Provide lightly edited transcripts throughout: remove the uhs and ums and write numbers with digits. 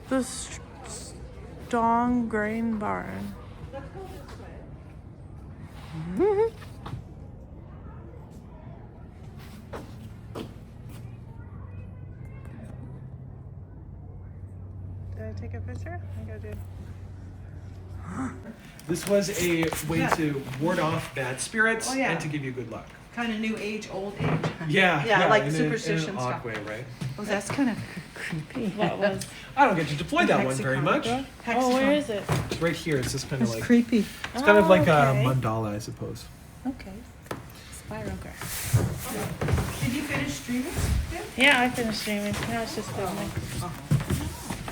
The Strong Grain Barn. Let's go this way. Did I take a picture? I think I did. This was a way to ward off bad spirits Oh, yeah. and to give you good luck. Kind of new age, old age. Yeah, like in superstition in an stuff. odd way, right? Oh, that's kind of creepy. What was? I don't get to deploy that one very much. Oh, where is it? It's right here. It's just kind of It's like creepy. it's kind of like okay. a mandala, I suppose. Okay. Spirograph. Did you finish streaming? Yeah, I finished streaming. Now it's just filming.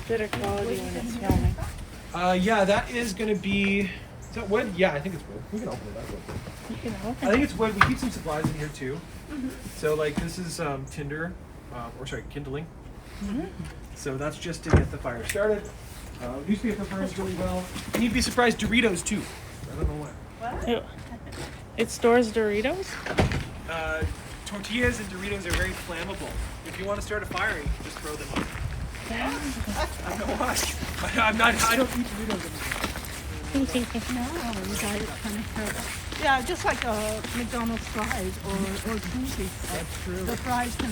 Better quality when it's filming. Yeah, that is going to be. Is that wood? Yeah, I think it's wood. We can open it up. You can I open think it. it's wood. We keep some supplies in here too. So like this is tinder, or sorry, kindling. So that's just to get the fire started. Newspaper burns really well. And you'd be surprised, Doritos too. I don't know why. It stores Doritos? Tortillas and Doritos are very flammable. If you want to start a fire, you can just throw them on. I don't know why. I don't eat Doritos anymore. Yeah, just like McDonald's fries or Tuesday. That's true. The fries can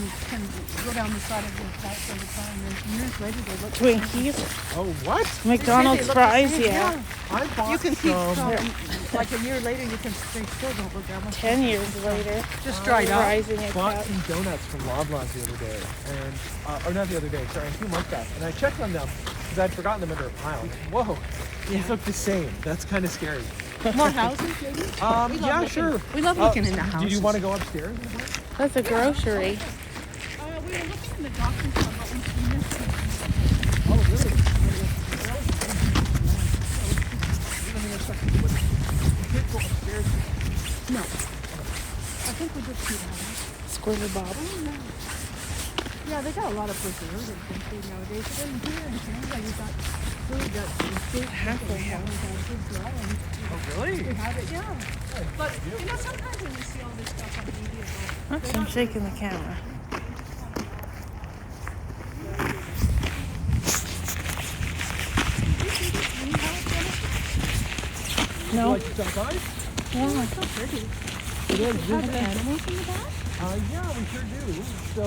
go down the side of the back of the time, and years later they look. Twinkies? Oh, what? McDonald's fries, Yeah. yeah. I bought You can keep some. some. Like a year later, they still don't look that much. 10 years later. Just dried up. Rising it Bought up. some donuts from Loblaws the other day, and or not the other day, sorry, a few months back, and I checked on them because I'd forgotten them under a pile. Whoa, these look the same. That's kind of scary. More houses, maybe? Yeah, sure. We love looking in the Did houses. you want to go upstairs? That's a grocery. We were looking in the doctor's room, but we missed it. Oh, really? No. I think we did see that. Squirrel Bob. Yeah, they got a lot of preservatives and food nowadays. But in here in Canada, we got food that's big. Halfway house. Oh, really? We have it, yeah. But, you know, sometimes when you see all this stuff on media, Oops, I'm shaking the camera. No. Like to jump on? Yeah. it's so pretty. It is. Have the animals in the back? Yeah, we sure do. So,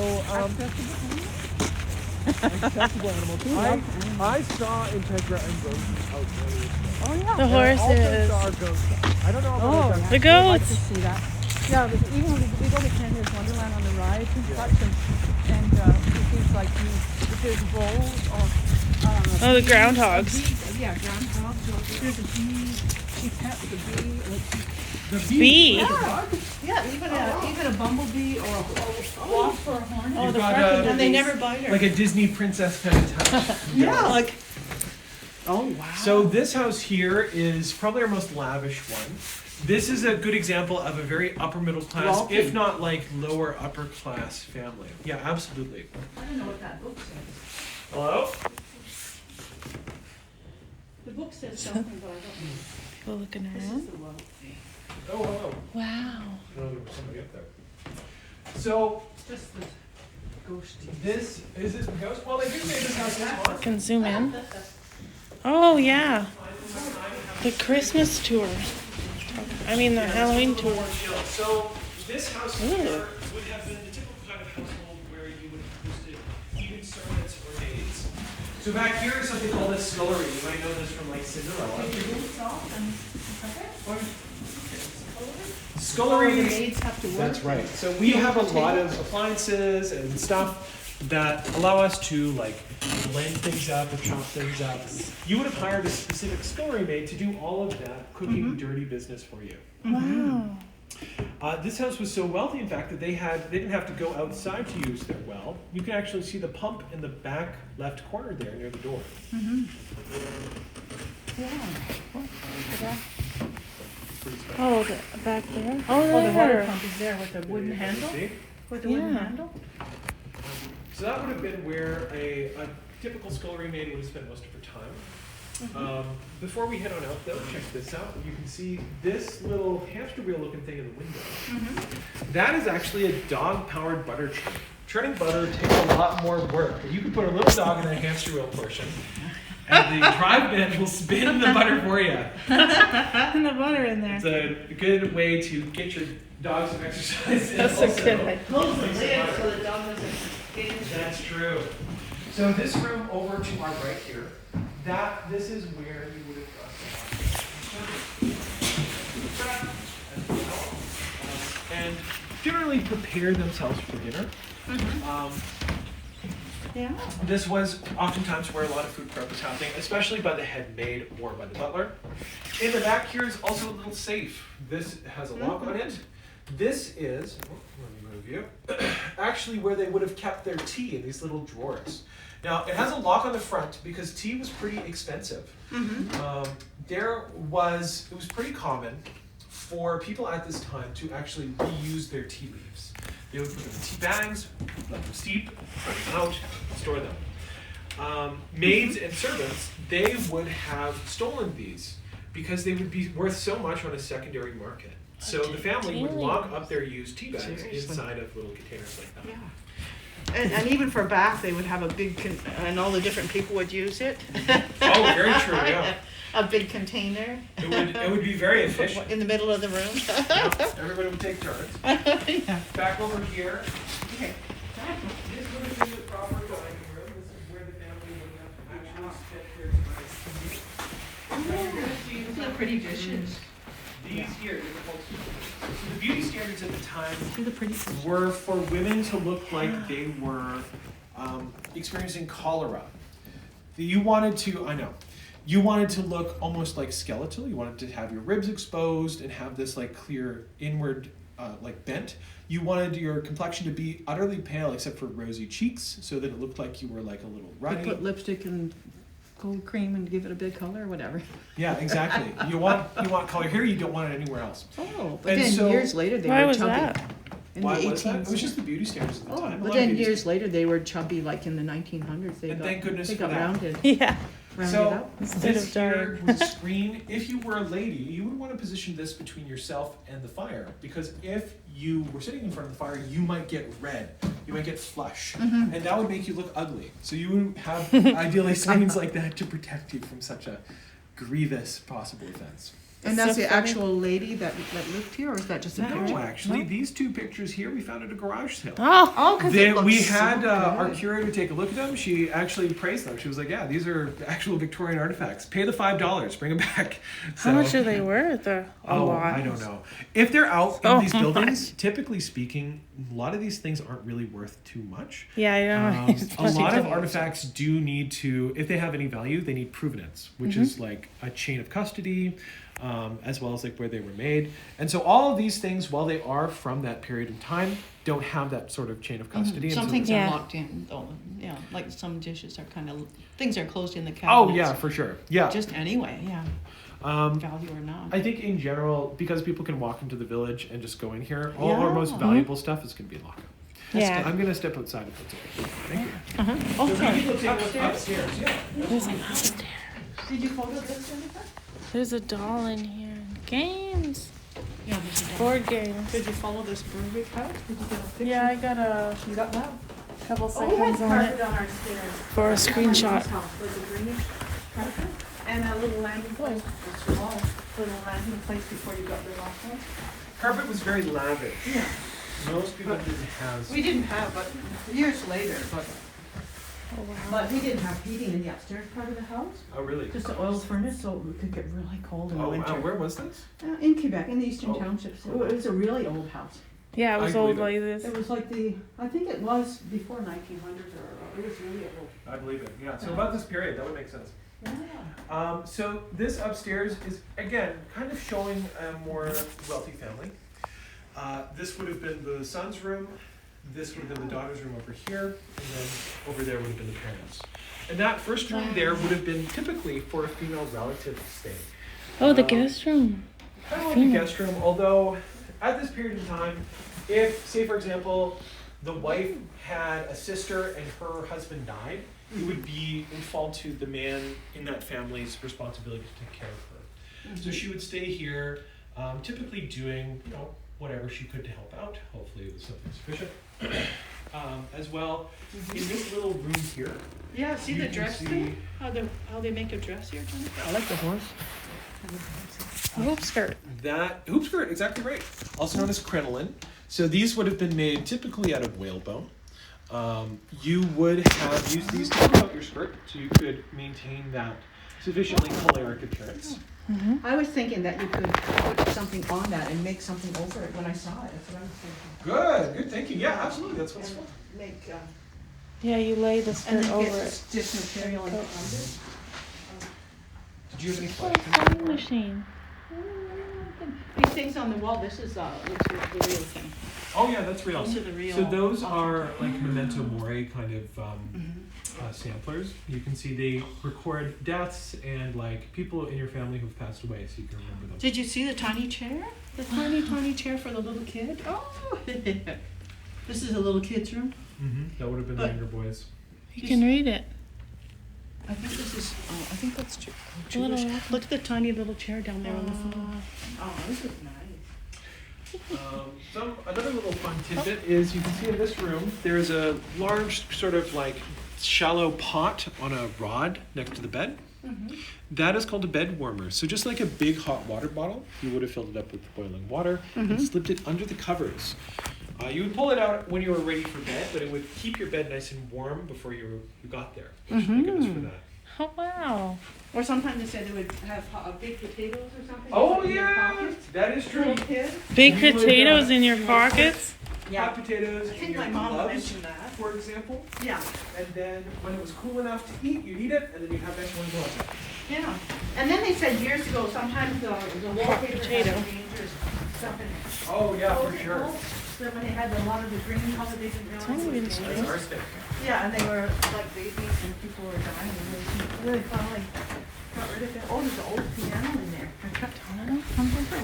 accessible animals. I saw Integra and goats out earlier. Oh, yeah. The I also horses. saw our goats. I don't know about Oh, our ducks. The I'd like to goats. see that. Yeah, but even when we go to Canada's Wonderland on the rides and such, and it seems like if there's bulls or Oh, the bees, groundhogs. bees, yeah, groundhogs. Or if there's a bee, she pets the bee. The Bee. Yeah, even a bumblebee or a wasp or a hornet. Oh, the got, parking And they never bite her. Like a Disney princess kind of touch. yeah, like. Oh wow. So this house here is probably our most lavish one. This is a good example of a very upper middle class, Wealthy. if not like lower upper class family. Yeah, absolutely. I don't know what that book says. Hello? The book says something, but I don't know. People looking This is around. the wealthy. Oh, hello. Wow. I know there was somebody up there. So Just the ghosty. this is this the ghost? Well, they do say this house is haunted. Can zoom in. Oh, yeah. The Christmas tour. I mean, the Halloween tour. So this house Ooh. here would have been the typical kind of household where you would have hosted even servants or maids. So back here is something called a scullery. You might know this from like Cinderella. The Scullery. maids have to work. That's right. So we have a lot of appliances and stuff that allow us to like blend things up or chop things up. You would have hired a specific scullery maid to do all of that cooking dirty business for you. Wow. This house was so wealthy, in fact, that they didn't have to go outside to use their well. You can actually see the pump in the back left corner there near the door. Oh, back there. Oh, Oh, the water there. pump is there with the wooden handle? See? With the wooden Yeah. handle? So that would have been where a typical scullery maid would have spent most of her time. Before we head on out though, check this out. You can see this little hamster wheel looking thing in the window. That is actually a dog-powered butter churn. churning butter takes a lot more work. You can put a little dog in the hamster wheel portion, and the drive bit will spin the butter for you. And the butter in there. It's a good way to get your dog some exercise. That's a good idea. Close the lid so the dog doesn't get into it. That's true. So this room over to our right here, this is where you would have and generally prepare themselves for dinner. Yeah. This was oftentimes where a lot of food prep was happening, especially by the head maid or by the butler. In the back here is also a little safe. This has a lock on it. This is, let me move you, actually where they would have kept their tea in these little drawers. Now, it has a lock on the front because tea was pretty expensive. It was pretty common for people at this time to actually reuse their tea leaves. They would put them in tea bags, let them steep, bring them out, store them. Maids and servants, they would have stolen these because they would be worth so much on a secondary market. So the family would lock up their used tea bags inside of little containers like that. Yeah. And even for bath, they would have a big, and all the different people would use it. Oh, very true, yeah. A big container. It would be very efficient. In the middle of the room. Yeah, everybody would take turns. Yeah. Back over here. Okay. This would have been the proper dining room. This is where the family would have actually spent their time. These are pretty dishes. These here, so the beauty standards at the time See the pretty dishes. were for women to look like they were experiencing cholera. You wanted to look almost like skeletal. You wanted to have your ribs exposed and have this like clear inward like bent. You wanted your complexion to be utterly pale except for rosy cheeks so that it looked like you were like a little They ruddy. put lipstick and gold cream and give it a big color or whatever. Yeah, exactly. You want color here, you don't want it anywhere else. Oh, but And then so- years later they Why were was chubby. that? In Why the was that? 18th. It was just the beauty standards at the Oh, time. A but lot of then beauty years later they were chubby, like in the 1900s. They And got, thank goodness they for got that. rounded. Yeah. Rounded So up. Instead this of here dying. was a screen. If you were a lady, you would want to position this between yourself and the fire because if you were sitting in front of the fire, you might get red, you might get flush, and that would make you look ugly. So you would have ideally screens like that to protect you from such a grievous possible offense. And It's that's so the funny. actual lady that lived here, or is that just a picture? No, actually, these two pictures here we found at a garage sale. Oh, Oh, because We had our curator take a look at them. She actually praised them. She was like, "Yeah, these are actual Victorian artifacts. Pay the $5, bring them back." how much are they worth? A lot. I don't know. If they're out in Oh these buildings, my. typically speaking, a lot of these things aren't really worth too much. Yeah, I know. A lot of artifacts do need to, if they have any value, they need provenance, which is like a chain of custody, as well as like where they were made. And so all of these things, while they are from that period in time, don't have that sort of chain of custody. Some and so things Yeah. are locked in, though. Yeah, like some dishes are kind of, things are closed in the Oh cabinets. yeah, for sure. Yeah. Just anyway, yeah. Value or not. I think in general, because people can walk into the village and just go in here, all our most Yeah. valuable stuff is going to be locked up. Yeah. I'm going to step outside if that's okay. Thank you. Oh, So sorry. we can go take a look Upstairs? upstairs. Yeah. There's an upstairs. Did you photo this, Jennifer? There's a doll in here. Games. Yeah, there's a dog. Board games. Did you follow this Berwick house? Did you get a picture? Yeah, I got a You got that? couple Oh, we had seconds on it carpet on our stairs. for a screenshot. At my mom's house was a greenish carpet and a little landing place. It's a wall. Little landing place before you got the last one. Carpet was very lavish. Yeah. Most people didn't have. We didn't have, but years later, Oh, wow. but we didn't have heating in the upstairs part of the house. Oh, really? Just an oil furnace, so it could get really cold in the Oh, winter. wow. Where was this? In Quebec, in the eastern Oh. townships. It was a really old house. Yeah, it was I old believe like this. It was like I think it was before 1900s or it was really old. I believe it. Yeah. So about this period, that would make sense. Yeah. So this upstairs is again kind of showing a more wealthy family. This would have been the son's room. This would have been the daughter's room over here, and then over there would have been the parents. And that first room there would have been typically for a female relative to stay. Oh, the guest room. Kind of like a guest room, although at this period in time, if, say for example, the wife had a sister and her husband died, it would fall to the man in that family's responsibility to take care of her. So she would stay here, typically doing, whatever she could to help out. Hopefully it was something sufficient. as well. In this little room here, Yeah, see you the can dress see- thing? How they make a dress here, Jennifer? I like the horse. A hoop skirt. that hoop skirt, exactly right, also known as crinoline. So these would have been made typically out of whalebone. You would have used these to pull out your skirt so you could maintain that sufficiently choleric appearance. I was thinking that you could put something on that and make something over it when I saw it. That's what I was thinking. Good thinking. Yeah, absolutely. That's what's fun. And make, Yeah, you lay the and skirt then over get it. this material and put under. Did you have any Oh, questions? sewing machine. These things on the wall, this is looks like the real thing. Oh yeah, that's real. Those are the real. So those are like memento mori kind of samplers. You can see they record deaths and like people in your family who've passed away, so you can remember them. Did you see the tiny chair? The tiny chair for the little kid? Oh! This is a little kid's room. That would have been the But- younger boys. You can read it. I think this is, I think that's Little Jewish. rock. Look at the tiny little chair down there on the floor. Oh, this is nice. Another little fun tidbit is you can see in this room there's a large sort of like shallow pot on a rod next to the bed. That is called a bed warmer. So just like a big hot water bottle, you would have filled it up with boiling water and slipped it under the covers. You would pull it out when you were ready for bed, but it would keep your bed nice and warm before you got there. Which thank goodness for that. Oh, wow. Or sometimes they said they would have big potatoes or something. Oh in their yeah, pockets. that is true. Little kid. Big You would, potatoes in your pockets? Hot potatoes I in think your my mom gloves, mentioned that. for example. Yeah, And then when it was cool enough to eat, you'd eat it, and then you'd have nice warm gloves. yeah. And then they said years ago, sometimes the wallpaper had potato. dangerous stuff in it. Oh yeah, for sure. So when they had a lot of the green color, they didn't realize it was That's dangerous. arsenic. Yeah, and they were like babies and people were dying and they really finally got rid of it. Oh, there's an old piano in there.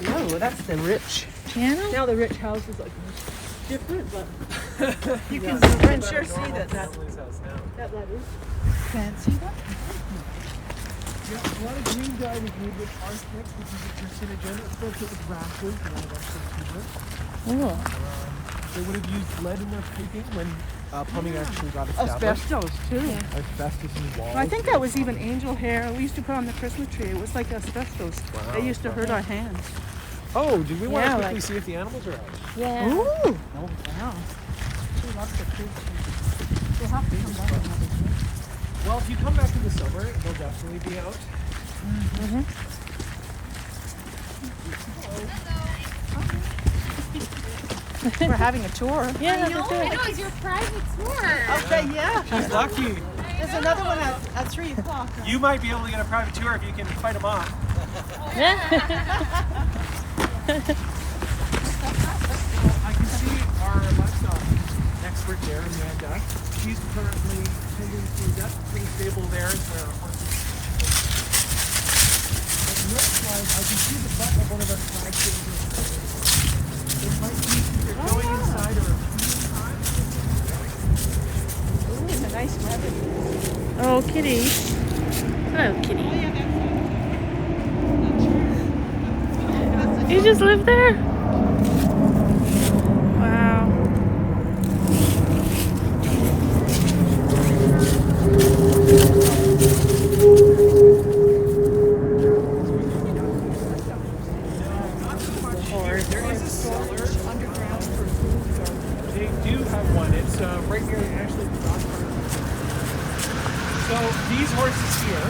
No, that's the rich. Piano? Now the rich house is like different, but You can sure see that Family's house now. that is. Fancy one? Yeah, a lot of green dye was made with arsenic, which is a carcinogen. It starts out with rashes and then eventually tumors. Oh. They would have used lead in their piping when plumbing actually got established. Asbestos too. Asbestos in walls. I think that was even angel hair we used to put on the Christmas tree. It was like asbestos. Wow. They used to hurt our hands. Oh, did we want Yeah, to quickly like- see if the animals are out? Yeah. Ooh! Oh, wow. She loves the kids. We'll have to come back another day. Well, if you come back in the summer, they'll definitely be out. We're having a tour. Yeah, I know, it's your private tour. Okay, yeah. She's lucky. There's another one at 3 o'clock. You might be able to get a private tour if you can fight them off. yeah. I can see our livestock expert there, Amanda. She's currently tending to that pretty stable there is where our horses. On the other side, I can see the butt of one of our flag changers. It might be either going inside or feeding time. It's a nice rabbit. Oh, kitty. Hello, kitty. You just live there? Wow. There is a cellar underground for food. They do have one. It's right near actually the dog park. So these horses here,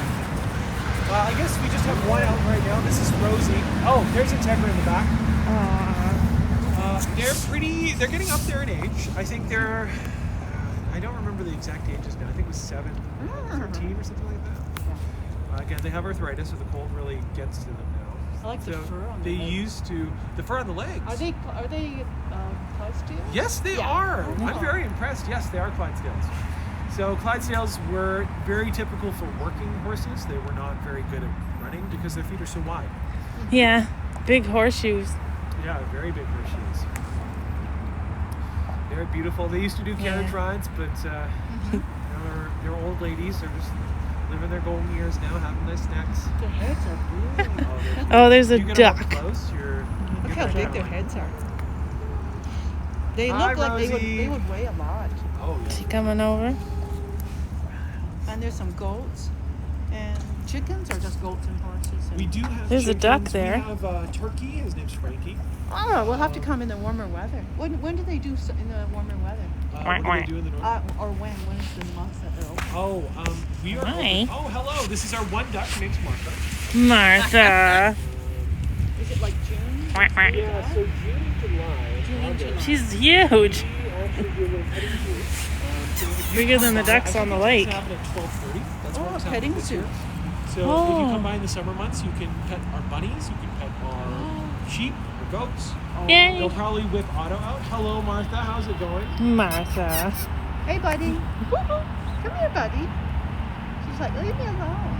I guess we just have one out right now. This is Rosie. Oh, there's a Tegra in the back. They're pretty, they're getting up there in age. I think they're, I don't remember the exact ages now. I think it was 7, 13 or something like that. Again, they have arthritis, so the cold really gets to them now. I like the So fur on they the legs. used to, the fur on the legs. Are they Clydesdales? Yes, they are. I'm very impressed. Yes, they are Clydesdales. So Clydesdales were very typical for working horses. They were not very good at running because their feet are so wide. Yeah. Big horseshoes. Yeah, very big horseshoes. They're beautiful. They used to do carriage rides, but they're old ladies. They're just living their golden years now, having nice snacks. Their heads are big. Oh, there's a you get up duck. close, Look how big their heads are. They Hi, look like Rosie. they would weigh a lot. Oh, Is he coming over? And there's some goats and chickens, or just goats and horses. And... We do have There's a duck chickens. there. We have turkey. His name's Frankie. Oh, we'll have to come in the warmer weather. When do they do in the warmer weather? What do they do in the north? Or when? When is the month that they're open? We are. Hi. Open. Oh, hello. This is our one duck. Her name's Martha. Martha. Is it like June? Yeah. So June and July. June and July. She's huge. We actually do a little petting zoo. Bigger than the ducks on the lake. It's happening at 12:30. That's when Oh, it's petting happening this zoo. year. So if you Oh. come by in the summer months, you can pet our bunnies. You can pet our sheep or goats. Yay. They'll probably whip Otto out. Hello, Martha. How's it going? Martha. Hey, buddy. Come here, buddy. She's like, leave me alone.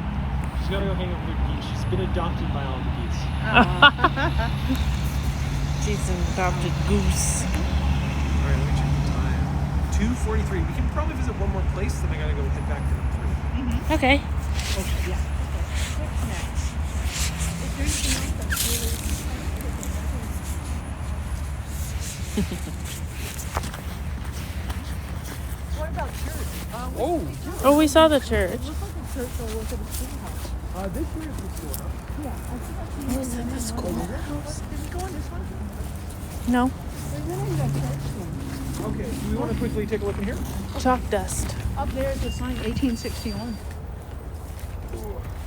She's got to go hang out with her geese. She's been adopted by all the geese. She's an adopted goose. All right, let me check the time. 2:43. We can probably visit one more place, then I gotta go head back to the 3. Okay. What's next? Is there anything else that's really... What about church? Oh, Oh, we saw the church. It looks like a church or was it a schoolhouse? this here is the schoolhouse. Yeah, I think I've seen Was it the schoolhouse? Did we go in this one? No. There's really no church one. Okay, do we want to quickly take a look in here? Chalk dust. Up there is a sign, 1861.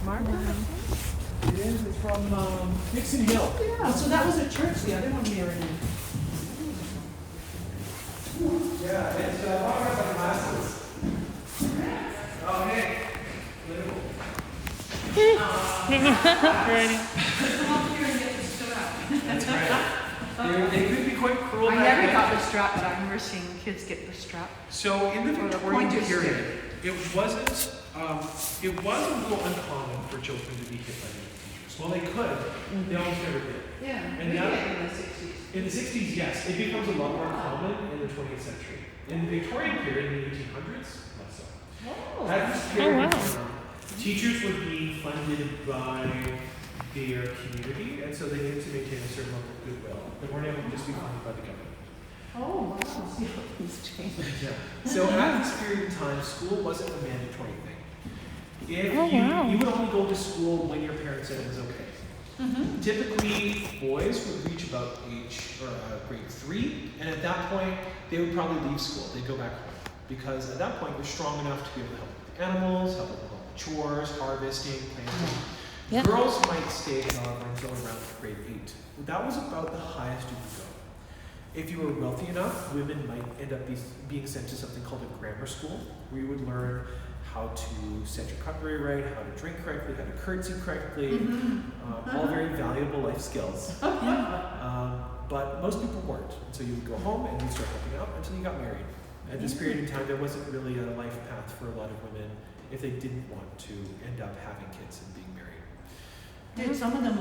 Mark? It is. It's from Dixon Hill. Oh, so that was a church, the other one we were in. Yeah, it's photograph and glasses. Oh, hey. Ready. That's right. They could be quite cruel. I back never then. got the strap, but I remember seeing kids get the strap. So in the Or the Victorian pointer period, it wasn't. It was a little uncommon for children to be hit by their teachers. Well, they could. They almost never did. Yeah, And we now- did in the 60s. In the 60s, yes, it becomes a lot more common in the 20th century. In the Victorian period, in the 1800s, less so. Oh. At this period, wow. teachers were being funded by their community, and so they needed to maintain a certain level of goodwill. They weren't able to just be funded by the government. Oh, wow. See how things change. Yeah. So at this period of time, school wasn't a mandatory thing. If Oh, wow. you would only go to school when your parents said it was okay. Typically, boys would reach about grade 3, and at that point, they would probably leave school. They'd go back home because at that point, they're strong enough to be able to help with the animals, help with all the chores, harvesting, planting. Yeah. Girls might stay until around grade 8. That was about the highest you could go. If you were wealthy enough, women might end up being sent to something called a grammar school, where you would learn how to set your cutlery right, how to drink correctly, how to curtsy correctly, all very valuable life skills. But most people weren't. So you would go home and you'd start helping out until you got married. At this period in time, there wasn't really a life path for a lot of women if they didn't want to end up having kids and being married. Did some of them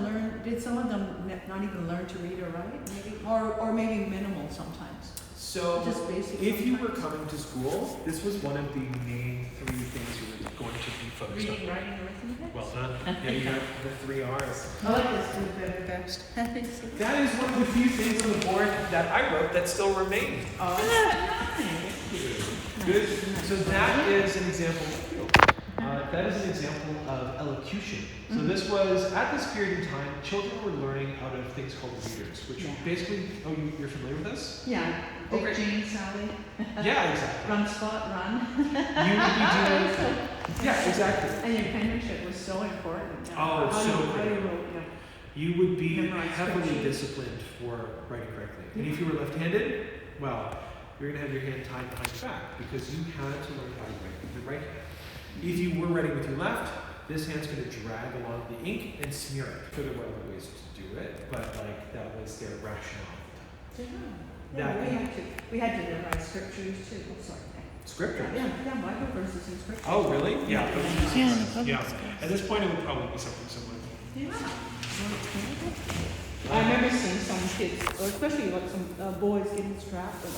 not even learn to read or write? Maybe, or maybe minimal sometimes. So Just basic if you were sometimes. coming to school, this was one of the main 3 things you were going to be focused Reading, on. writing, arithmetic? Well done. Yeah, you got the 3 R's. I like this one better best. That is one of the few things on the board that I wrote that still remain. Oh, nice. Good. So that is an example. That is an example of elocution. So this was at this period in time, children were learning out of things called readers, which Yeah. basically. Oh, you're familiar with this? Yeah, Big Jane, Sally, Yeah, exactly. run, spot, run. You would be doing. Yeah, exactly. And your penmanship was so important. Oh, How so you important. wrote, yeah. You would be Memorize heavily scriptures. disciplined for writing correctly. And if you were left-handed, well, you're going to have your hand tied behind your back because you had to learn how to write with your right hand. If you were writing with your left, this hand's going to drag along the ink and smear it. There were other ways to do it, but like that was their rationale. Yeah, we had to memorize scriptures too. Oh, sorry. Scripture. Yeah, Bible verses and scriptures. Oh, really? Yeah. Yeah, in the public Yeah. schools. At this point, it would probably be something similar. Yeah. I remember seeing some kids, or especially like some boys getting strapped and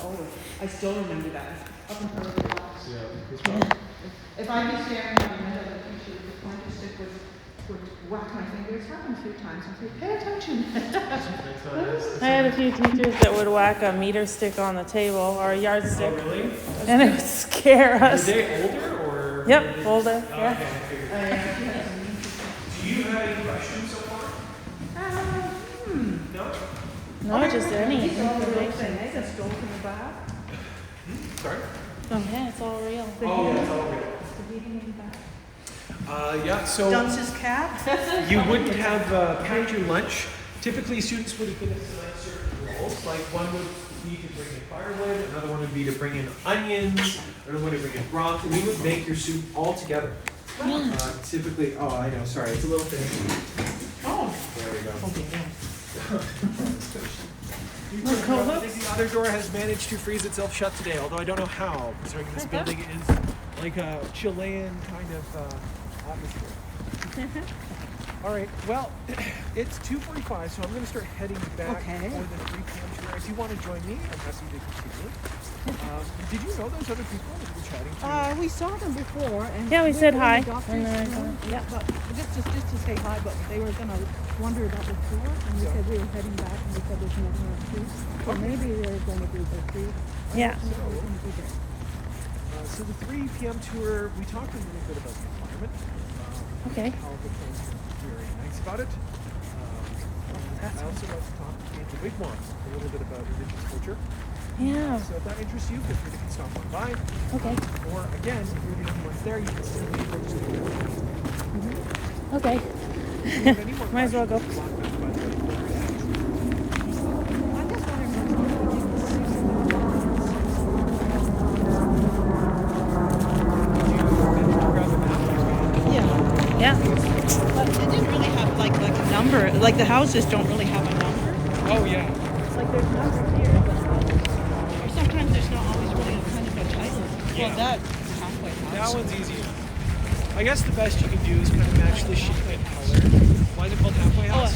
I still remember that. Up until the class. Yeah. This one. If I be staring at another teacher with a pointer stick with would whack my fingers up a few times and say, pay attention. I had a few teachers that would whack a meter stick on the table or a yardstick, Oh, really? and it would scare Are us. they older or? Yep, older. Yeah. Okay, I figured. Do you have any questions so far? No? No, just any. These are all the real thing. I just stole from the bath. Sorry? Oh yeah, it's all real. Oh, yeah, it's all real. The heating in the bath. Yeah, so Dunce's cap. you wouldn't have packed your lunch. Typically, students would have been assigned certain roles. Like one would be to bring in firewood, another one would be to bring in onions, another one to bring in broth, and we would make your soup all together. Typically, oh, I know, sorry, it's a little thin. Oh. There we go. Look, I think the other door has managed to freeze itself shut today, although I don't know how, considering this building is like a Chilean kind of atmosphere. All right, well, it's 2:45, so I'm going to start heading back Okay. for the 3 p.m. tour. If you want to join me, I'm happy to continue. Did you know those other people that you were chatting to? We saw them before, and Yeah, we said were in hi, the doctor's and then I room, thought, yeah. but just to say hi. But they were gonna wonder about the tour, and we said we were heading back, and we said there's nothing else to do. So maybe they're going to do the three. Yeah. We're going to be there. So the 3 p.m. tour, we talked a little bit about the environment. Okay. How the folks are very nice about it. I also like to talk in the wigwam a little bit about Indigenous culture. Yeah. So if that interests you, feel free to stop on by. Okay. Or again, if you're the only ones there, you can still be registered. Okay. If you have any more Might as well go. questions, block that by the way. I'm just wondering Yeah, Yeah. but it didn't really have like a number. Like the houses don't really have a number. Oh yeah. It's like there's numbers here, but or sometimes there's not always really a kind of a title. Yeah. Well, that halfway That house. one's easy. I guess the best you can do is kind of match the shape and color. Why is it called Halfway House?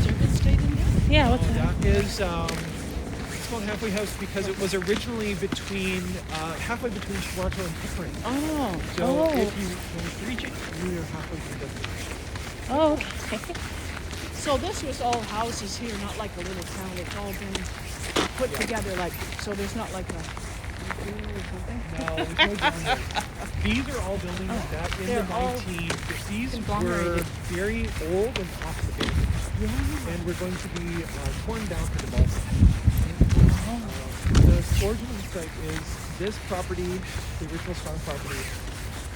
Servant stayed in there. Yeah. What's that? That is, it's called Halfway House because it was originally halfway between Toronto and Pickering. Oh. So Oh. if you, when you reach it, you're halfway through the Oh, okay. So this was all houses here, not like a little town. It's all been put together like, so there's not like a or something. No, there's no downhill. These are all buildings that in the they're all 1950s were conglomerated. very old and off the base. Yeah. And were going to be torn down for development. The origin of the site is this property, the original Strong property.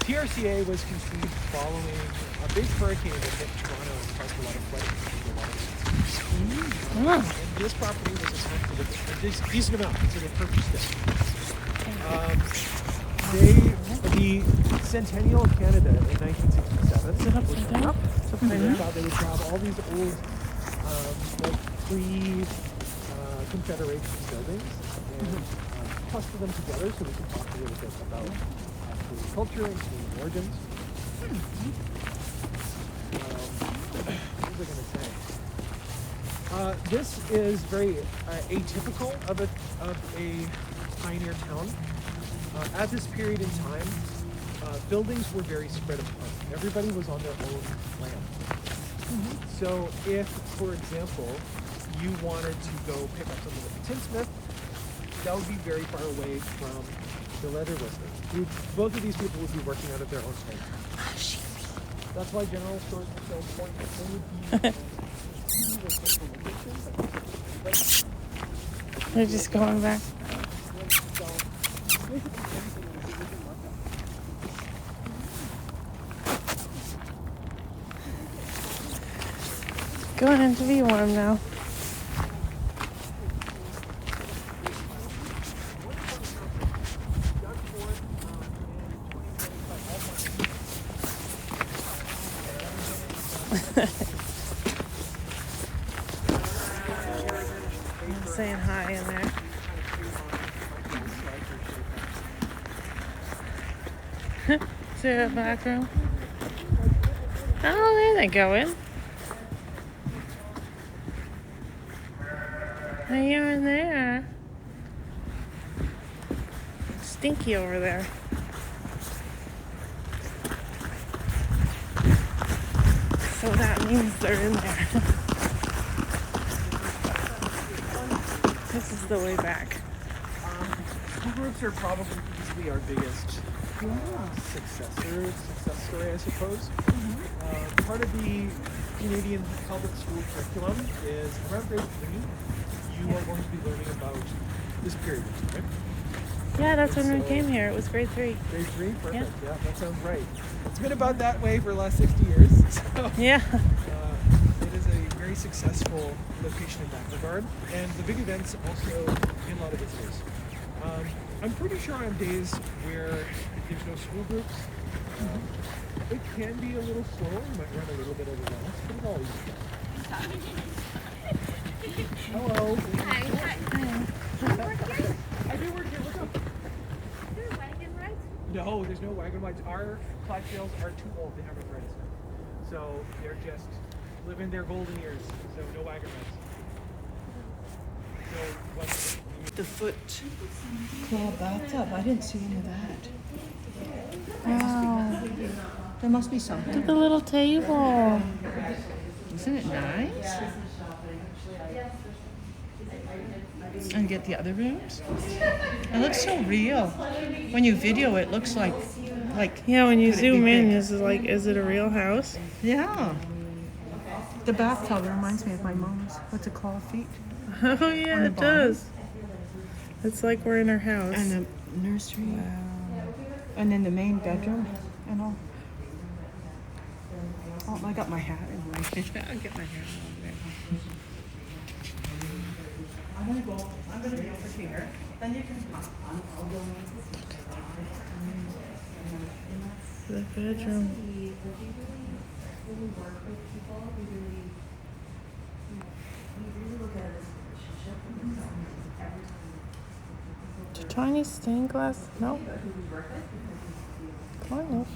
TRCA was conceived following a big hurricane that hit Toronto and caused a lot of flooding. Oh. And this property was assigned for a decent amount, so they purchased it. The Centennial of Canada in 1967 Is it upside was down? up. It's upside They down? thought they would grab all these old, like pre-Confederation buildings and cluster them together so we can talk a little bit about Canadian culture and Canadian origins. What was I going to say? This is very atypical of a pioneer town. At this period in time, buildings were very spread apart. Everybody was on their own land. So if, for example, you wanted to go pick up something at the tinsmith, that would be very far away from the leather workers. Both of these people would be working out of their own home. That's why general stores are so important. They would be They're just going back. Going into be warm now. I'm saying hi in there. Is there a back room? Oh, there they go in. Hey, you're in there. Stinky over there. So that means they're in there. This is the way back. Cougars are probably easily our biggest success story, I suppose. Part of the Canadian public school curriculum is around grade 3, you are going to be learning about this period of time. Yeah, that's when we came here. It was grade 3. Grade 3? Perfect. Yeah, that sounds right. It's been about that way for the last 60 years. So, Yeah. it is a very successful location in that regard. And the big events also get a lot of visitors. I'm pretty sure on days where there's no school groups, it can be a little slow. You might run a little bit over gas, but it always is. Hello. Hi. I do work here. What's up? Is there a wagon ride? No, there's no wagon rides. Our Clydesdales are too old. They have arthritis now. So they're just living their golden years. So no wagon rides. So once The foot claw bathtub. I didn't see any of that. Wow. There must be Look something. at the little table. Isn't it nice? And get the other rooms. It looks so real. When you video, it looks like Yeah, when you Could it be zoom in, big? this is like, is it a real house? yeah. The bathtub reminds me of my mom's with the claw feet Oh yeah, On the it bottom. does. It's like we're in our house. and the nursery, and then the main bedroom and all. Oh, I got my hat in my. I'll get my hat on. I'm gonna go over here. Then you can. The bedroom. Chinese stained glass? No. Kind of.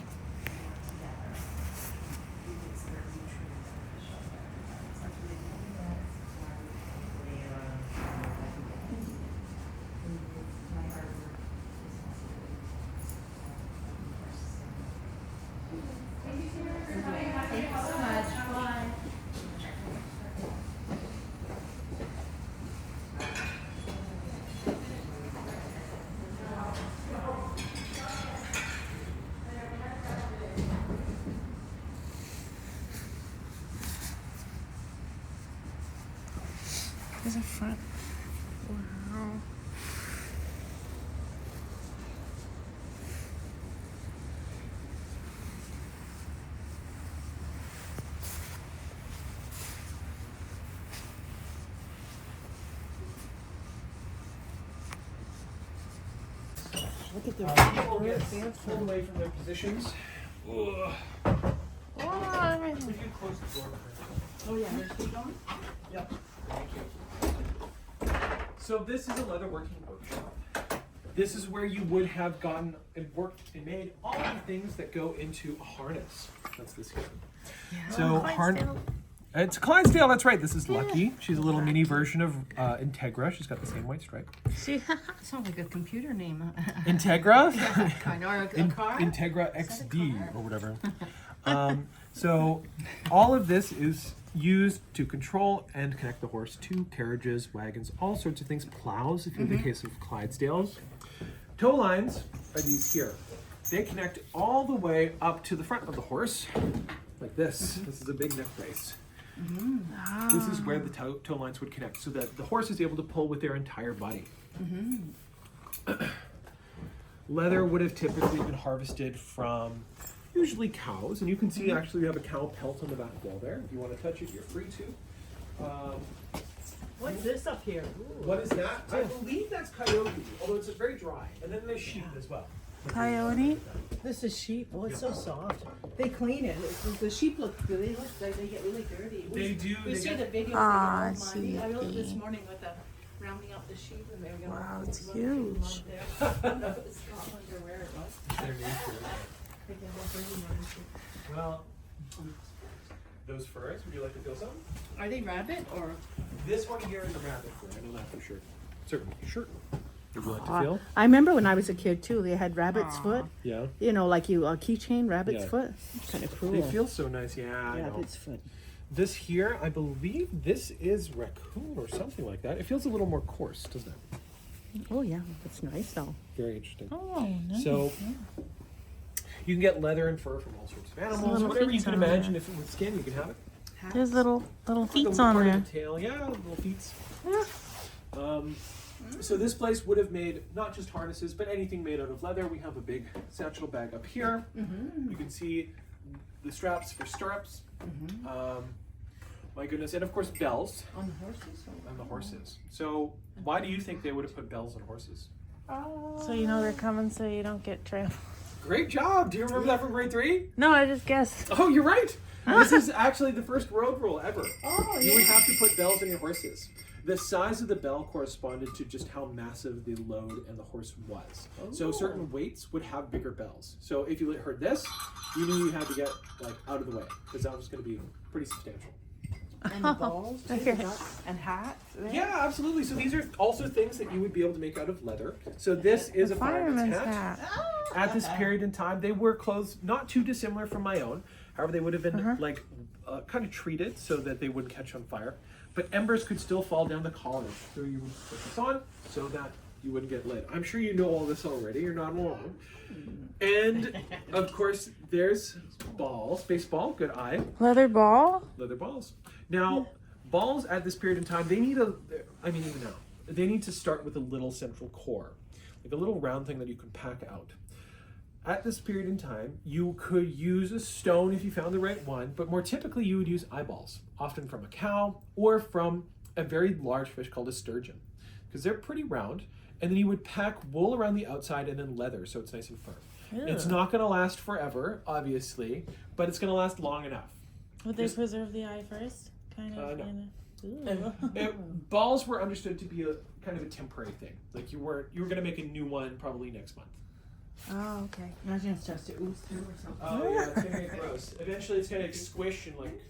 There's a front. Wow. Look at the people get pulled away from their positions. Ugh. If you close the door behind you. Oh yeah, there's feet on. Yep. Thank you. So this is a leather working workshop. This is where you would have gotten and worked and made all the things that go into a harness. That's this here. So it's Clydesdale, that's right. This is Lucky. She's a little mini version of Integra. She's got the same white stripe. Sounds like a computer name. Integra? Kind of, or a car. Integra XD or whatever. So all of this is used to control and connect the horse to carriages, wagons, all sorts of things, plows, if in the case of Clydesdales. Tow lines are these here. They connect all the way up to the front of the horse, like this. This is a big neck brace. This is where the tow lines would connect so that the horse is able to pull with their entire body. Leather would have typically been harvested from usually cows, and you can see actually we have a cow pelt on the back wall there. If you want to touch it, you're free to. What's this up here? What is that? I believe that's coyote, although it's very dry. And then there's sheep as well. Coyote? This is sheep. Oh, it's so soft. They clean it. The sheep look good. They look like they get really dirty. They do. We They see get- the video. Ah, I looked this see. morning with the rounding up the sheep, and they were going. Wow, it's huge. I don't know if it's Scotland or where it was. They're nature. They can have really nice sheep. Well, those furs, would you like to feel some? Are they rabbit or? This one here is a rabbit fur. I know that for sure. Certainly. Sure. Would you like to feel? I remember when I was a kid too. They had rabbit's foot. Yeah. You know, like you a keychain, rabbit's Yeah. foot. Kind of cool. They feel so nice. Yeah, I know. Rabbit's foot. This here, I believe this is raccoon or something like that. It feels a little more coarse, doesn't it? Oh yeah, that's nice though. Very interesting. Oh, nice. So you can get leather and fur from all sorts of animals. little Whatever you feet can on imagine. there. If it was skin, you can have it. There's little The feet part on of there. the tail, yeah, little feet. So this place would have made not just harnesses, but anything made out of leather. We have a big satchel bag up here. You can see the straps for stirrups. My goodness, and of course bells On the horses. on the horses. So why do you think they would have put bells on horses? So you know they're coming, so you don't get trampled. Great job! Do you remember that from grade 3? No, I just guessed. Oh, you're right! This is actually the first road rule ever. Oh You would have to put bells on your horses. The size of the bell corresponded to just how massive the load and the horse was. So certain weights would have bigger bells. So if you heard this, you knew you had to get like out of the way because that was going to be pretty substantial. And the balls. too, Okay. And hats. Yeah, absolutely. So these are also things that you would be able to make out of leather. So this is a fireman's hat. At this period in time, they wore clothes not too dissimilar from my own. However, they would have been like kind of treated so that they wouldn't catch on fire. But embers could still fall down the collar. So you would put this on so that you wouldn't get lit. I'm sure you know all this already. You're not alone. And of course, there's balls. Baseball, good eye. Leather ball? Leather balls. Now, balls at this period in time, they need even now, they need to start with a little central core, like a little round thing that you can pack out. At this period in time, you could use a stone if you found the right one, but more typically you would use eyeballs, often from a cow or from a very large fish called a sturgeon, because they're pretty round. And then you would pack wool around the outside and then leather, so it's nice and firm. It's not going to last forever, obviously, but it's going to last long enough. Would they preserve the eye first? Kind of. No. Balls were understood to be a kind of a temporary thing. Like you were going to make a new one probably next month. Oh, okay. Imagine it's just to ooze through or something. Oh yeah, it's gonna get gross. Eventually, it's gonna squish and like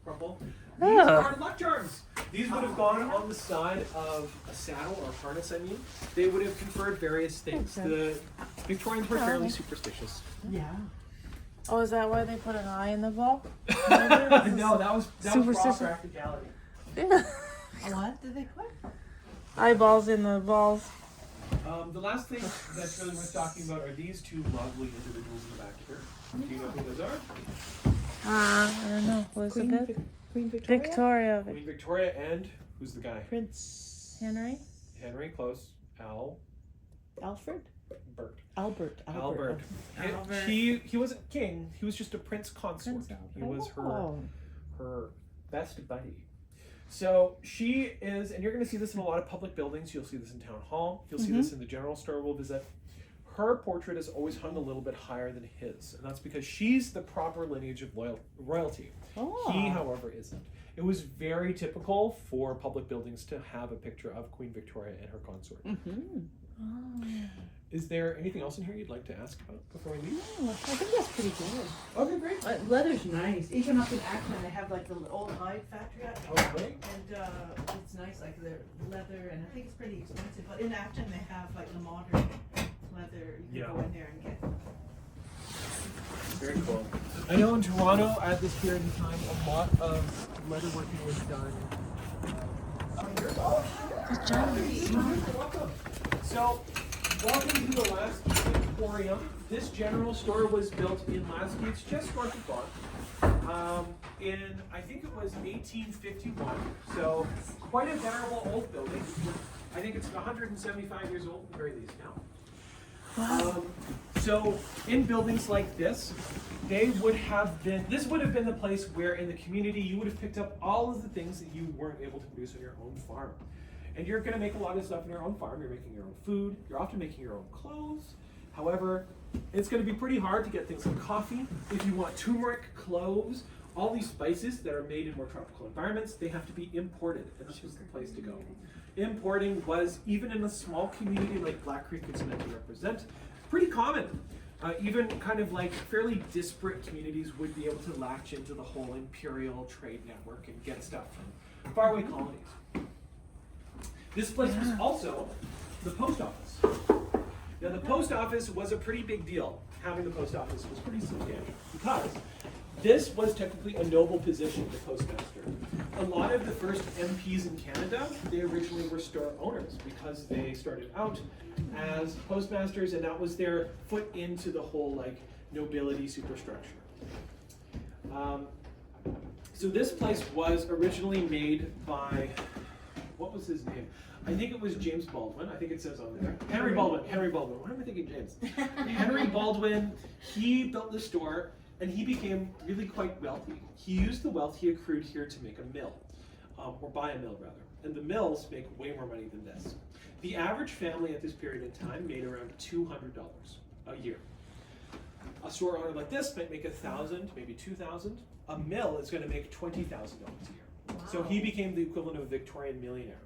crumble. These Oh. are luck charms. These would have gone on the side of a saddle or a harness. I mean, they would have conferred various things. Okay. The Victorians were fairly superstitious. Yeah. Oh, is that why they put an eye in the ball? No, that was raw Superstition. practicality. What did they put? Eyeballs in the balls. The last thing that's really worth talking about are these two lovely individuals in the back here. Do you know who those are? I don't know. Elizabeth? Queen Victoria. Victoria. Queen Victoria and who's the guy? Prince Henry? Henry, close. Albert. Albert. Albert. He wasn't king. He was just a prince consort. Prince Albert. He was Oh. her best buddy. So she is, and you're going to see this in a lot of public buildings. You'll see this in town hall. You'll see this in the general store we'll visit. Her portrait is always hung a little bit higher than his, and that's because she's the proper lineage of royalty. Oh. He, however, isn't. It was very typical for public buildings to have a picture of Queen Victoria and her consort. Is there anything else in here you'd like to ask about before we leave? I think that's pretty good. Okay, great. Leather's nice. Even up in Acton, they have like the old hide factory out Oh, there. great. And it's nice, like the leather, and I think it's pretty expensive. But in Acton, they have like the modern leather. You can go in there and get. Very cool. I know in Toronto at this period in time, a lot of leather working was done. Good job. Welcome. So, welcome to the Lasky Emporium. This general store was built in Lasky. It's just north of Vaughan. In, I think it was 1851. So, quite a venerable old building. I think it's 175 years old at the very least now. So in buildings like this, this would have been the place where in the community you would have picked up all of the things that you weren't able to produce on your own farm. And you're going to make a lot of stuff on your own farm. You're making your own food. You're often making your own clothes. However, it's going to be pretty hard to get things like coffee. If you want turmeric, cloves, all these spices that are made in more tropical environments, they have to be imported. And this was the place to go. Importing was, even in a small community like Black Creek it's meant to represent, pretty common. Even kind of like fairly disparate communities would be able to latch into the whole imperial trade network and get stuff from faraway colonies. This place was also the post office. Now the post office was a pretty big deal. Having the post office was pretty substantial because this was technically a noble position, the postmaster. A lot of the first MPs in Canada, they originally were store owners because they started out as postmasters, and that was their foot into the whole like nobility superstructure. So this place was originally made by, what was his name? I think it was James Baldwin. I think it says on there. Henry Baldwin. Why am I thinking James? Henry Baldwin, he built the store and he became really quite wealthy. He used the wealth he accrued here to make a mill, or buy a mill rather. And the mills make way more money than this. The average family at this period in time made around $200 a year. A store owner like this might make $1,000, maybe $2,000. A mill is going to make $20,000 a year. So he became the equivalent of a Victorian millionaire.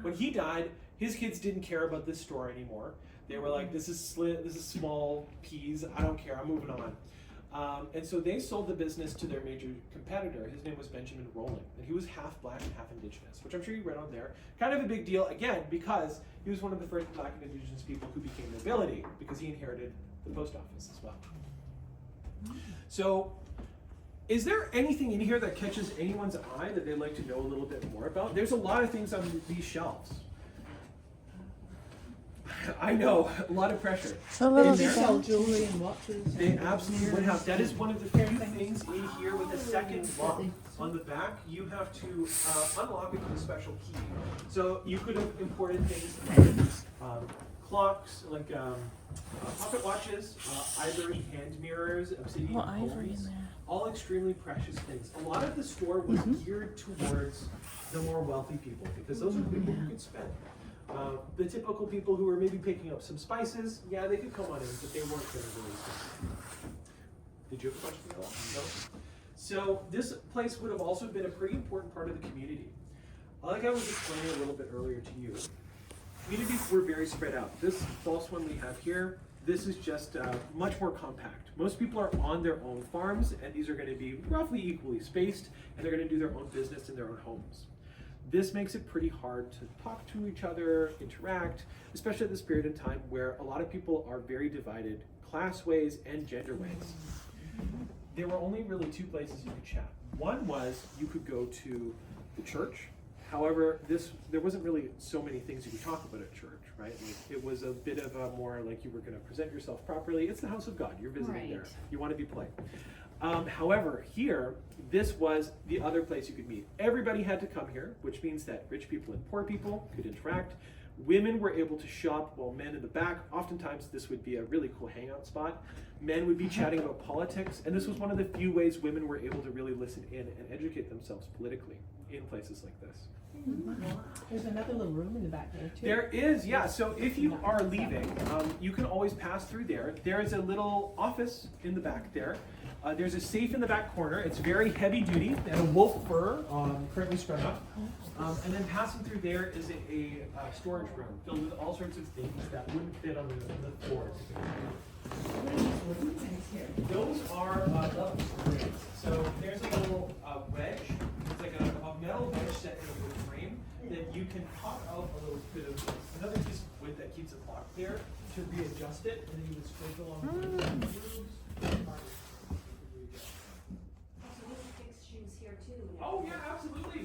When he died, his kids didn't care about this store anymore. They were like, this is small peas, I don't care, I'm moving on. And so they sold the business to their major competitor. His name was Benjamin Rowland, and he was half black and half indigenous, which I'm sure you read on there. Kind of a big deal, again, because he was one of the first black and indigenous people who became nobility, because he inherited the post office as well. So, is there anything in here that catches anyone's eye that they'd like to know a little bit more about? There's a lot of things on these shelves. I know, a lot of pressure. A little In They there, sell jewelry and watches. they absolutely would have. That is one of the few things in here with a second lock. On the back, you have to unlock it with a special key. So you could have imported things like clocks, like pocket watches, ivory hand mirrors, obsidian Well, ivory combs, in there. all extremely precious things. A lot of the store was geared towards the more wealthy people because those are the people who could spend. The typical people who were maybe picking up some spices, yeah, they could come on in, but they weren't going to really spend. Did you have a question at all? No? So this place would have also been a pretty important part of the community. Like I was explaining a little bit earlier to you, communities were very spread out. This false one we have here, this is just much more compact. Most people are on their own farms, and these are going to be roughly equally spaced, and they're going to do their own business in their own homes. This makes it pretty hard to talk to each other, interact, especially at this period in time where a lot of people are very divided class ways and gender ways. There were only really two places you could chat. One was you could go to the church. However, there wasn't really so many things you could talk about at church, right? Like, it was a bit of a more like you were going to present yourself properly. It's the house of God. You're visiting there. You want to be polite. However, here, this was the other place you could meet. Everybody had to come here, which means that rich people and poor people could interact. Women were able to shop while men in the back. Oftentimes, this would be a really cool hangout spot. Men would be chatting about politics, and this was one of the few ways women were able to really listen in and educate themselves politically in places like this. There's another little room in the back there too. There is, yeah. So if you are leaving, you can always pass through there. There is a little office in the back there. There's a safe in the back corner. It's very heavy duty and a wolf fur currently strung up. And then passing through there is a storage room filled with all sorts of things that wouldn't fit on the floor. Those are level springs. So there's a little wedge. It's like a metal wedge set in a wood frame that you can pop out a little bit of another piece of wood that keeps it locked there to readjust it, and then you would scrape along the grooves. Oh yeah, absolutely.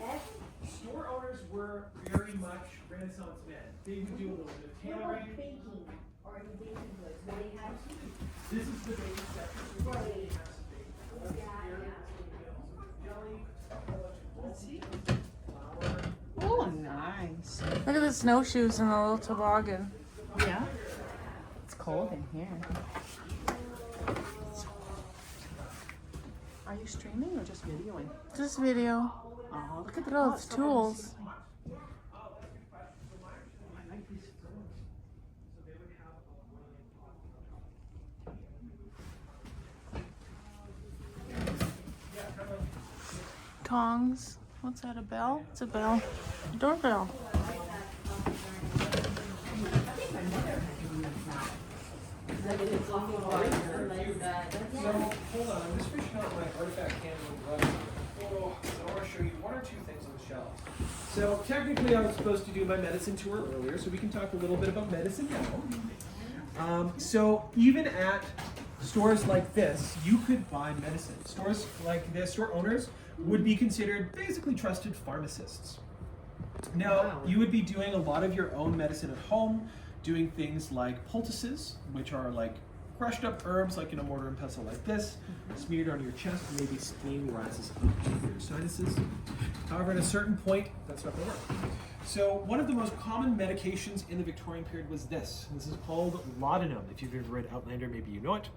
Store owners were very much Renaissance men. They would do a little bit of tailoring. Baking or any baking goods, where they had This is the baking section. So Right. they have some baking. Jelly, Let's see. flour. Oh, nice. Look at the snowshoes and the little toboggan. Yeah. It's cold in here. Are you streaming or just videoing? This video. Oh, look at Look at all those tools. Tongs. What's that, a bell? It's a bell. Doorbell. So, hold on, I'm just fishing out my artifact handling glove. So I want to show you one or two things on the shelves. So technically I was supposed to do my medicine tour earlier, so we can talk a little bit about medicine now. So even at stores like this, you could buy medicine. Stores like this, store owners would be considered basically trusted pharmacists. Now, you would be doing a lot of your own medicine at home, doing things like poultices, which are like crushed up herbs like in a mortar and pestle like this, smeared on your chest, maybe steam rises up to your sinuses. However, at a certain point, that's not going to work. So one of the most common medications in the Victorian period was this. This is called laudanum. If you've ever read Outlander, maybe you know it.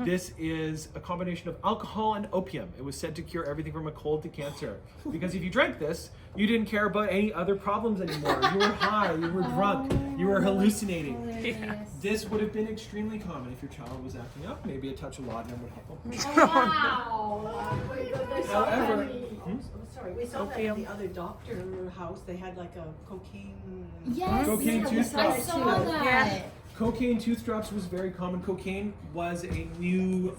This is a combination of alcohol and opium. It was said to cure everything from a cold to cancer. Because if you drank this, you didn't care about any other problems anymore. You were high, you were drunk, you were hallucinating. This would have been extremely common if your child was acting up. Maybe a touch of laudanum would help them. Wow. However, Sorry, we saw that at the other doctor house. They had like a cocaine. Yes, Cocaine yes, tooth I drops. saw that. cocaine tooth drops was very common. Cocaine was a new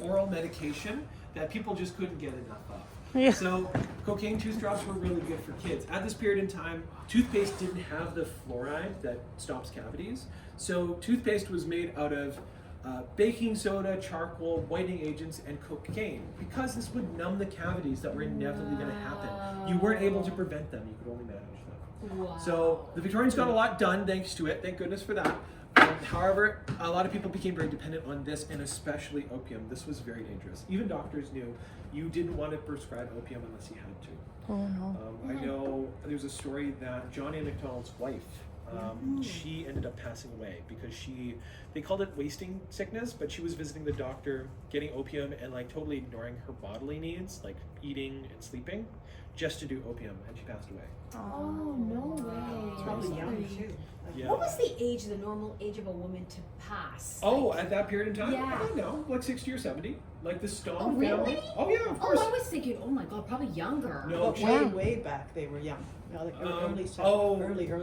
oral medication that people just couldn't get enough of. Yeah. So cocaine tooth drops were really good for kids. At this period in time, toothpaste didn't have the fluoride that stops cavities. So toothpaste was made out of baking soda, charcoal, whitening agents, and cocaine. Because this would numb the cavities that were inevitably going to happen. You weren't able to prevent them, you could only manage them. Wow. So the Victorians got a lot done thanks to it, thank goodness for that. However, a lot of people became very dependent on this, and especially opium. This was very dangerous. Even doctors knew you didn't want to prescribe opium unless you had to. Oh no. I know there's a story that John A. MacDonald's wife, she ended up passing away because they called it wasting sickness, but she was visiting the doctor, getting opium, and like totally ignoring her bodily needs, like eating and sleeping, just to do opium, and she passed away. Oh, no way. Probably young too. Yeah. What was the age, the normal age of a woman to pass? Oh, at that period in time? Yeah. I don't know, like 60 or 70. Like the Stone Oh, really? family. Oh, yeah, of Oh, course. I was thinking, oh my god, probably younger. No, But Yeah. way back they were young. You know, like early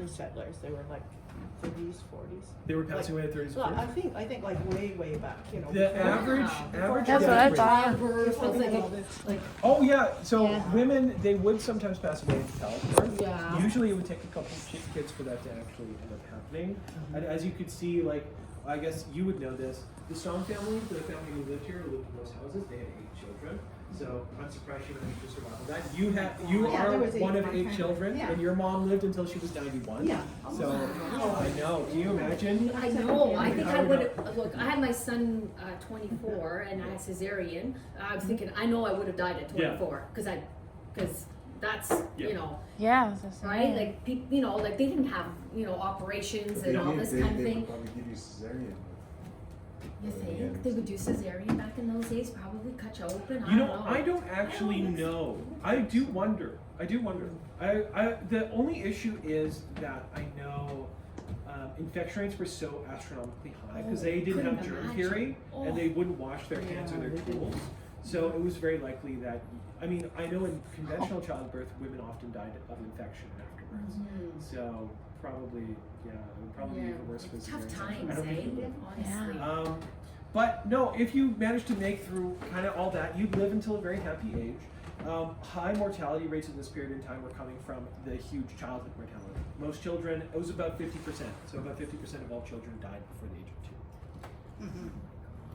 settlers. They were like 30s, 40s. They were passing away at 30s. Well, I think like way back. You know. The before- average That's what death I rate- thought. Childbirth was like, like Oh yeah, so Yeah. women, they would sometimes pass away in childbirth. Yeah. Usually it would take a couple kids for that to actually end up happening. And as you could see, like, I guess you would know this, the Stone family, the family who lived here, lived in those houses, they had 8 children. So I'm surprised she managed to survive that. You Yeah, are there was one eight of in my 8 family. children, Yeah. and your mom lived until she was 91. Yeah. So I know. Can you imagine? I know. I think I would would have. Look, I had my son 24, and I had cesarean. I was thinking, I know I would have died at 24 because that's Yeah. you know Yeah. that's the right. same. Like people, you know, like they didn't have operations and all this kind of They thing. would probably give you cesarean. You think they would do cesarean back in those days? Probably cut you open. You know, I don't actually know. I do wonder. The only issue is that I know infection rates were so astronomically high because they didn't have couldn't germ imagine. theory and they wouldn't wash their hands or their tools. So it was very likely that, I mean, I know in conventional childbirth, women often died of infection afterwards. So probably, yeah, it would probably be even worse for Tough cesarean section. times, I don't think eh? it would. Honestly. But no, if you manage to make through kind of all that, you'd live until a very happy age. High mortality rates in this period in time were coming from the huge childhood mortality. Most children, it was about 50%. So about 50% of all children died before the age of 2.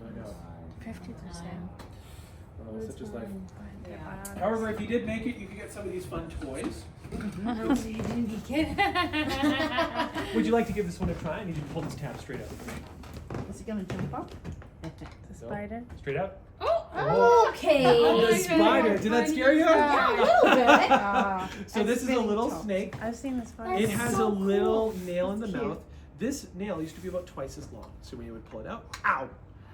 I know. 50%. Oh, such is life. Yeah. However, if you did make it, you could get some of these fun toys. Would you like to give this one a try? I need you to pull this tab straight up. Is he gonna jump up? The spider. Straight up. Okay. The spider. Did that scare you? Yeah, a little bit. So this is a little snake. I've seen the spider. It That's has so a little cool. nail in the That's cute. mouth. This nail used to be about twice as long. So when you would pull it out, ow!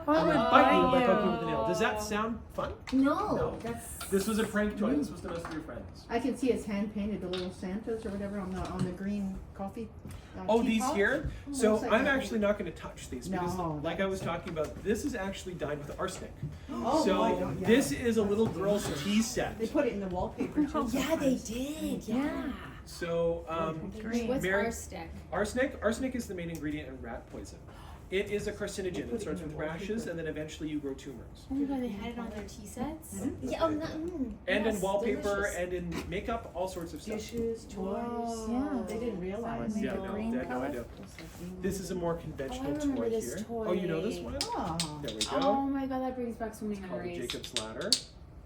Oh, It it would would bite you by bite poking you. with the nail. Does that sound fun? No, No. that's. This was a prank toy. This was the best of your friends. I can see his hand painted the little Santas or whatever on the green coffee. Oh, these teapot. here? So Looks like I'm that. actually not going to touch these because, No, like I was talking about, this is actually dyed with arsenic. Oh, So my God, yeah. this is a little girl's tea set. They put it in the wallpaper too. Yeah, they sometimes. did. Yeah. So Green. What's Mary- arsenic? arsenic is the main ingredient in rat poison. It is a carcinogen. It starts with rashes, and then eventually you grow tumors. Oh my god, they had it on their tea sets? Mm-hmm. Yeah, and And yes, in wallpaper, delicious. and in makeup, all sorts of stuff. Dishes, toys. Yeah. They didn't realize. Yeah, no, green they had no color. idea. This is a more conventional remember toy this here. toy. Oh, you know this one? Oh. There we go. Oh my god, that brings back so many It's called the memories. Jacob's Ladder.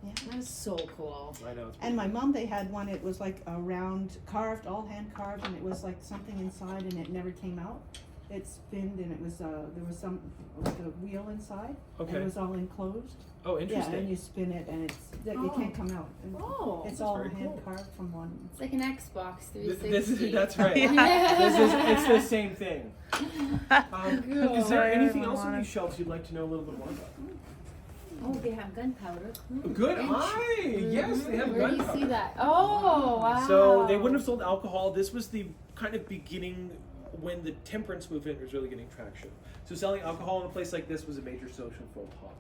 That is so cool. I know. It's And my mom, they had one, it was like a round carved, all hand carved, and it was like something inside and it never came out. It spinned and it was, there was some, like a wheel inside. And Okay. it was all enclosed. Oh, Yeah, and interesting. you spin it and it's, it can't come out. And Oh, It's that's all very hand cool. carved from one. it's like an Xbox 360. This is, that's right. Yeah. It's the same thing. Is there Sorry, anything I else on wanted- these shelves you'd like to know a little bit more about? Oh, they have gunpowder. Good eye! Yes, they have Where do you gunpowder. see that? Oh, wow. So they wouldn't have sold alcohol. This was the kind of beginning when the temperance movement was really getting traction. So selling alcohol in a place like this was a major social faux pas.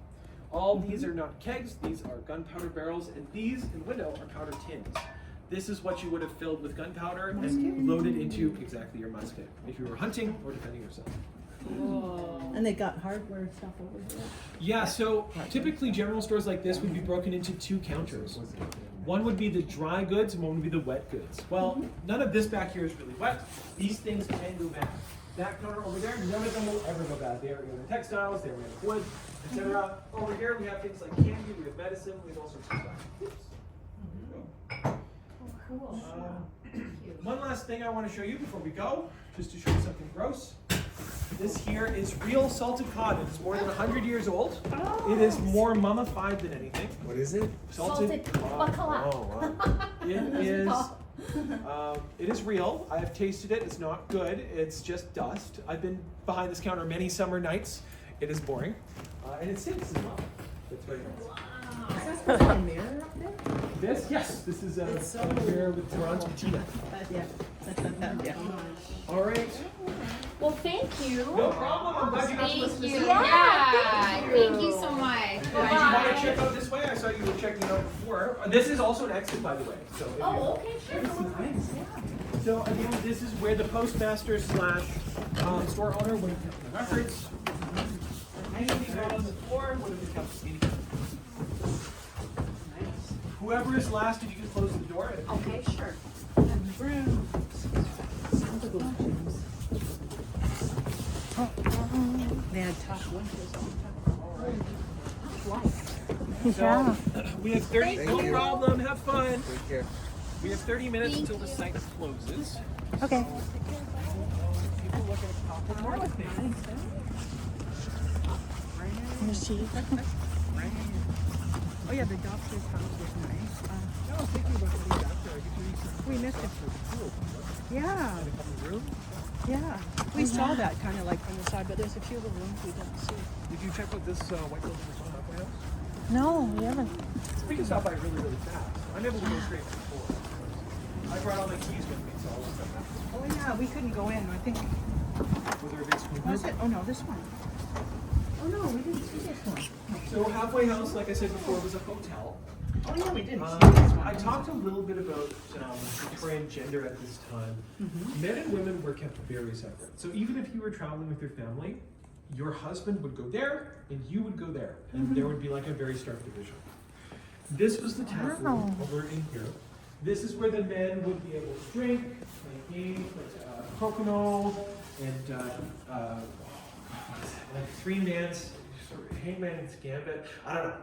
All these are not kegs, these are gunpowder barrels, and these in the window are powder tins. This is what you would have filled with gunpowder and loaded into exactly your musket if you were hunting or defending yourself. Whoa. And they got hardware stuff over here. Yeah, so typically general stores like this would be broken into two counters. One would be the dry goods and one would be the wet goods. Well, none of this back here is really wet. These things can go bad. That counter over there, none of them will ever go bad. They are in the textiles, they're in wood, etc. Over here we have things like candy, we have medicine, we have all sorts of stuff. Oops. Cool. One last thing I want to show you before we go, just to show you something gross. This here is real salted cod. It is more than 100 years old. It is more mummified than anything. What is it? Salted cod. bacala. Oh, wow. It is real. I have tasted it. It's not good. It's just dust. I've been behind this counter many summer nights. It is boring. And it stinks as well. It's very nice. Is that a mirror up there? This, yes, this is a mirror with bronze patina. Yeah. Yeah. All right. Well, thank you. No problem. I'm glad you got to Thank listen to you. this. Yeah. Thank you so much. Did you want to check out this way? I saw you were checking it out before. This is also an exit, by the way. So if Oh, okay, sure. This is nice. So again, this is where the postmaster slash store owner would have kept the records. Any of these out on the floor would have been kept immediately. Whoever is last, if you can close the door. Okay, sure. They had top windows on top. Yeah. We have 30. Thank No you. problem. Have fun. Take care. We have 30 minutes Thank until the you. site closes. Okay. People look at a couple more with me. Oh yeah, the doctor's house was nice. I was thinking about getting back there. I could use some. We missed it. Cool. Yeah, A couple rooms. yeah. We saw that kind of like from the side, but there's a few little rooms we didn't see. Did you check out this white building that's on Halfway House? No, we haven't. We can stop by really, really fast. I'm able to go straight to the floor. I brought all my keys with me, so I'll look at that. Oh yeah, we couldn't go in. I think, Was there a big screen? was it? Oh no, this one. Oh no, we didn't see this one. So Halfway House, like I said before, was a hotel. Oh yeah, we didn't see this one. I talked a little bit about Victorian gender at this time. Men and women were kept very separate. So even if you were traveling with your family, your husband would go there and you would go there. And there would be like a very stark division. This was the tap room over in here. This is where the men would be able to drink, play games like crokinole and like three man's sort of hangman's gambit. I don't know.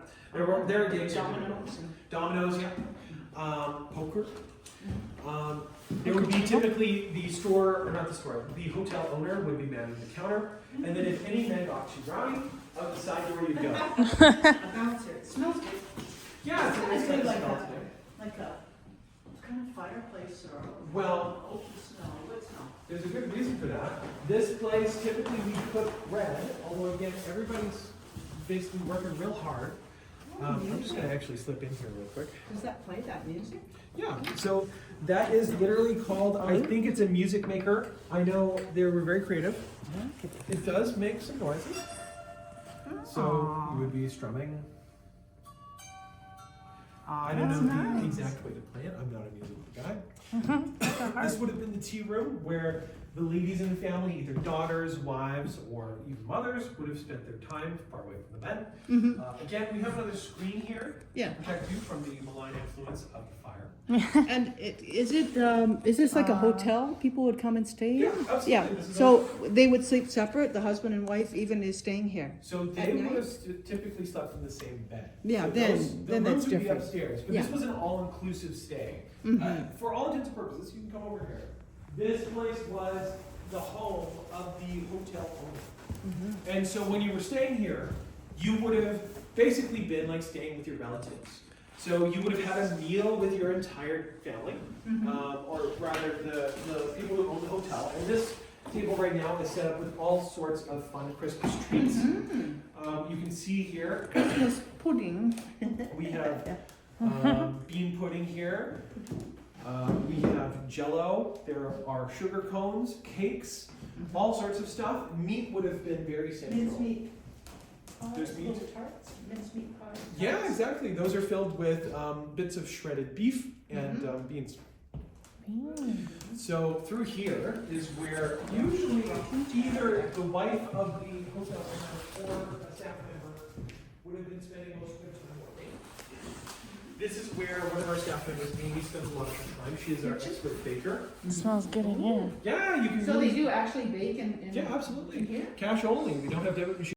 There were games. Dominoes, yeah. Poker. There would be typically the store, or not the store, the hotel owner would be manning the counter. And then if any men got too rowdy, out the side door you'd go. A bouncer. It smells good. Yeah, it's It's nice like smell a, today. like a kind of fireplace or. Well, Open smell, wood smell. there's a good reason for that. This place, typically we cook red, although again, everybody's basically working real hard. I'm just gonna actually slip in here real quick. Does that play that music? Yeah, so that is literally called, I think it's a music maker. I know they were very creative. It does make some noises. So you would be strumming. I don't know the exact way to play it. I'm not a musical guy. This would have been the tea room where the ladies in the family, either daughters, wives, or even mothers, would have spent their time far away from the men. Again, we have another screen here Yeah. to protect you from the malign influence of the fire. And is this like a hotel people would come and stay in? Yeah, absolutely. Yeah, This is so they would sleep separate, the husband and wife even is staying here? So they At would night? have typically slept in the same bed. Yeah, So then- the then rooms that's would be different. upstairs, but Yeah. this was an all-inclusive stay. For all intents and purposes, you can come over here. This place was the home of the hotel owner. And so when you were staying here, you would have basically been like staying with your relatives. So you would have had a meal with your entire family, or rather the people who own the hotel. And this table right now is set up with all sorts of fun Christmas treats. You can see here, Christmas pudding. we have bean pudding here. We have Jell-O. There are sugar cones, cakes, all sorts of stuff. Meat would have been very central. Mincemeat. There's meat. Little tarts, mincemeat pies. Yeah, exactly. Those are filled with bits of shredded beef and beans. So through here is where usually either the wife of the hotel owner or a staff member would have been spending most of their time working. This is where one of our staff members, Amy, spends a lot of her time. She is our expert baker. It smells good in here. Yeah, you can So they really. do actually bake in Yeah, absolutely. in here? Cash only. We don't have debit machines.